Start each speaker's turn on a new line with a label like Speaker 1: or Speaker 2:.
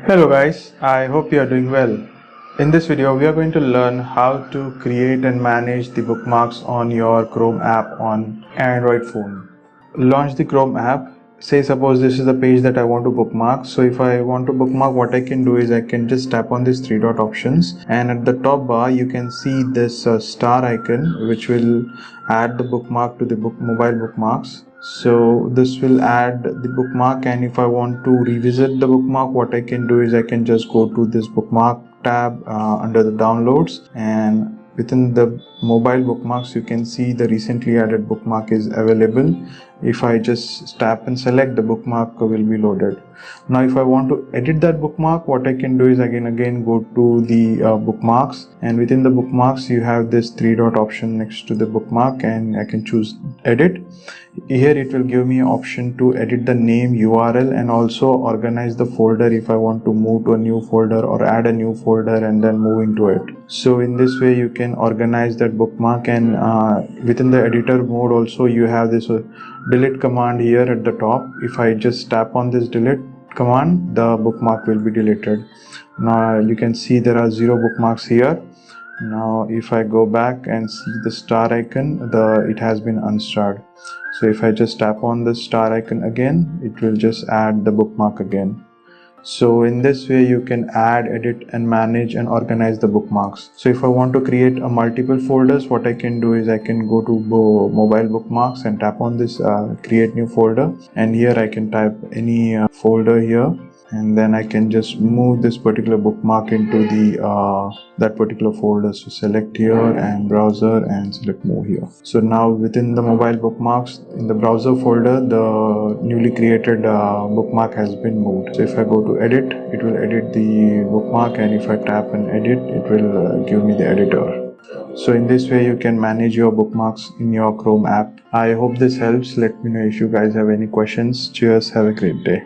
Speaker 1: Hello guys, I hope you are doing well. In this video, we are going to learn how to create and manage the bookmarks on your Chrome app on Android phone. Launch the Chrome app. Say suppose this is the page that I want to bookmark. So if I want to bookmark, what I can do is I can just tap on these three dot options, and at the top bar you can see this star icon, which will add the bookmark to the mobile bookmarks. So this will add the bookmark, and if I want to revisit the bookmark, what I can do is I can just go to this bookmark tab under the downloads, and within the mobile bookmarks you can see the recently added bookmark is available. If I just tap and select, the bookmark will be loaded. Now if I want to edit that bookmark, what I can do is again go to the bookmarks, and within the bookmarks you have this three dot option next to the bookmark, and I can choose edit. Here it will give me option to edit the name, URL, and also organize the folder if I want to move to a new folder or add a new folder and then move into it. So in this way you can organize that bookmark, and within the editor mode also you have this delete command here at the top. If I just tap on this delete command, the bookmark will be deleted. Now you can see there are 0 bookmarks here. Now if I go back and see the star icon, it has been unstarred. So if I just tap on the star icon again, it will just add the bookmark again. So in this way you can add, edit and manage and organize the bookmarks. So if I want to create a multiple folders, what I can do is I can go to mobile bookmarks and tap on this create new folder, and here I can type any folder here, and then I can just move this particular bookmark into the that particular folder. So select here and browser and select move here. So now within the mobile bookmarks in the browser folder, the newly created bookmark has been moved. So if I go to edit, it will edit the bookmark, and if I tap and edit, it will give me the editor. So in this way you can manage your bookmarks in your Chrome app. I hope this helps. Let me know if you guys have any questions. Cheers, have a great day.